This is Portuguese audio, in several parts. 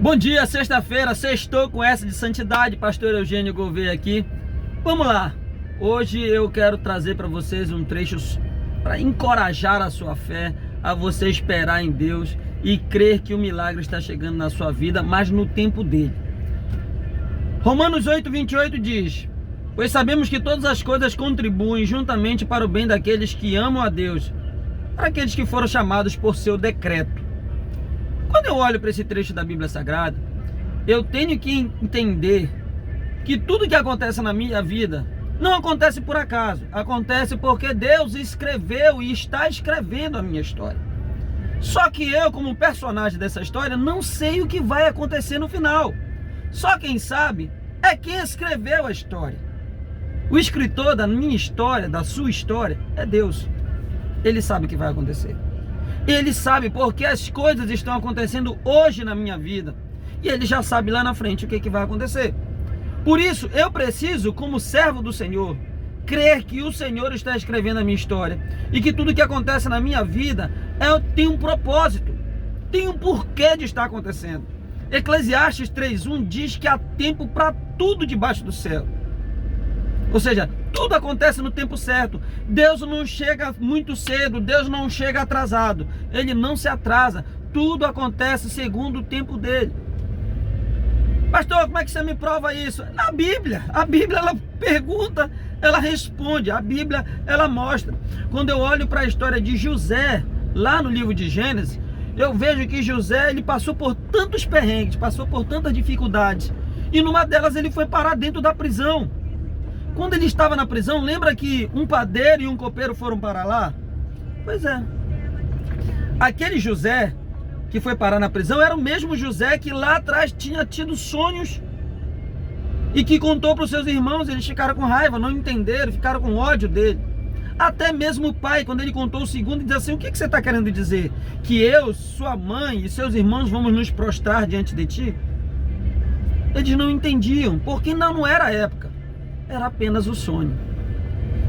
Bom dia, sexta-feira, sextou com essa de santidade, pastor Eugênio Gouveia aqui. Vamos lá, hoje eu quero trazer para vocês um trecho para encorajar a sua fé, a você esperar em Deus e crer que o milagre está chegando na sua vida, mas no tempo dele. Romanos 8:28 diz: pois sabemos que todas as coisas contribuem juntamente para o bem daqueles que amam a Deus, para aqueles que foram chamados por seu decreto. Quando eu olho para esse trecho da Bíblia Sagrada, eu tenho que entender que tudo que acontece na minha vida não acontece por acaso, acontece porque Deus escreveu e está escrevendo a minha história. Só que eu, como personagem dessa história, não sei o que vai acontecer no final. Só quem sabe é quem escreveu a história. O escritor da minha história, da sua história, é Deus. Ele sabe o que vai acontecer. Ele sabe porque as coisas estão acontecendo hoje na minha vida. E ele já sabe lá na frente o que vai acontecer. Por isso, eu preciso, como servo do Senhor, crer que o Senhor está escrevendo a minha história. E que tudo que acontece na minha vida tem um propósito. Tem um porquê de estar acontecendo. Eclesiastes 3:1 diz que há tempo para tudo debaixo do céu. Ou seja, tudo acontece no tempo certo. Deus não chega muito cedo, Deus não chega atrasado. Ele não se atrasa. Tudo acontece segundo o tempo dele. Pastor, como é que você me prova isso? Na Bíblia. A Bíblia, ela pergunta, ela responde. A Bíblia, ela mostra. Quando eu olho para a história de José, lá no livro de Gênesis, eu vejo que José, ele passou por tantos perrengues, passou por tantas dificuldades. E numa delas ele foi parar dentro da prisão. Quando ele estava na prisão, lembra que um padeiro e um copeiro foram parar lá? Pois é. Aquele José que foi parar na prisão era o mesmo José que lá atrás tinha tido sonhos e que contou para os seus irmãos. Eles ficaram com raiva, não entenderam, ficaram com ódio dele. Até mesmo o pai, quando ele contou o segundo, disse assim: o que você está querendo dizer? Que eu, sua mãe e seus irmãos vamos nos prostrar diante de ti? Eles não entendiam, porque não era a época. Era apenas o sonho.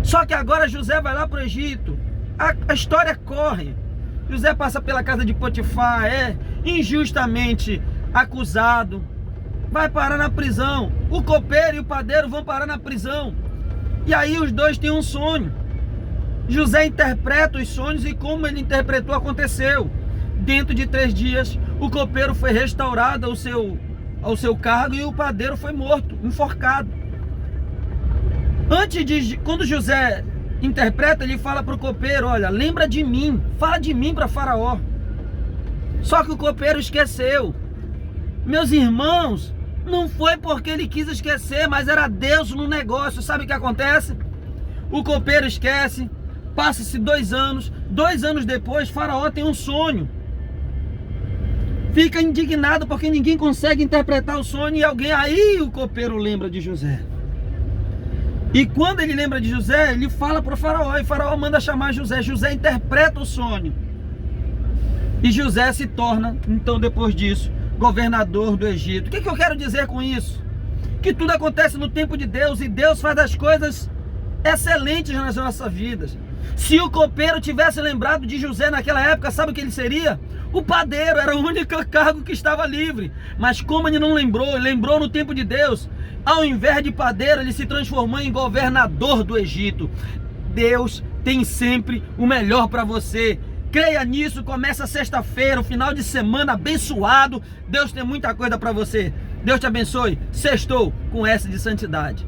Só que agora José vai lá para o Egito. A história corre. José passa pela casa de Potifar, é injustamente acusado. Vai parar na prisão. O copeiro e o padeiro vão parar na prisão. E aí os dois têm um sonho. José interpreta os sonhos e como ele interpretou aconteceu. Dentro de 3 dias, o copeiro foi restaurado ao seu cargo e o padeiro foi morto, enforcado. Quando José interpreta, ele fala para o copeiro: olha, lembra de mim, fala de mim para Faraó. Só que o copeiro esqueceu. Meus irmãos, não foi porque ele quis esquecer, mas era Deus no negócio. Sabe o que acontece? O copeiro esquece, passa-se 2 anos, 2 anos depois, Faraó tem um sonho. Fica indignado porque ninguém consegue interpretar o sonho e aí o copeiro lembra de José. E quando ele lembra de José, ele fala para o Faraó, e Faraó manda chamar José. José interpreta o sonho. E José se torna, então depois disso, governador do Egito. O que eu quero dizer com isso? Que tudo acontece no tempo de Deus, e Deus faz as coisas excelentes nas nossas vidas. Se o copeiro tivesse lembrado de José naquela época, sabe o que ele seria? O padeiro, era o único cargo que estava livre. Mas como ele não lembrou, ele lembrou no tempo de Deus. Ao invés de padeiro, ele se transformou em governador do Egito. Deus tem sempre o melhor para você. Creia nisso, começa sexta-feira, o final de semana abençoado. Deus tem muita coisa para você. Deus te abençoe. Sextou com essa de santidade.